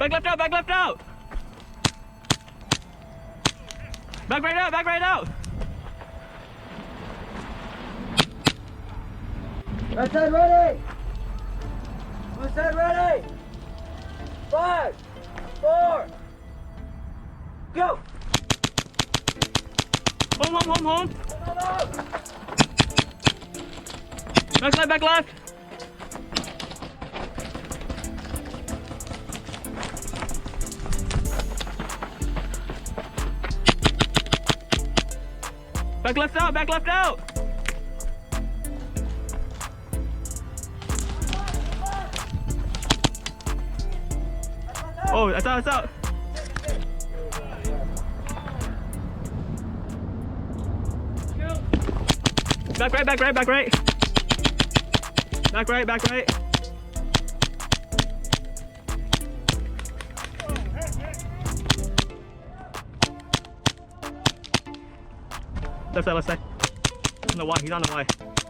Back left out, back left out. Back right out, back right out. Right side ready. Left side ready. 5, 4, go. Home. Back left, back left. Back left out, back left out. Oh, that's out, that's out. Back right, back right, back right. Back right, back right. Left side, left side. On the Y, he's on the Y.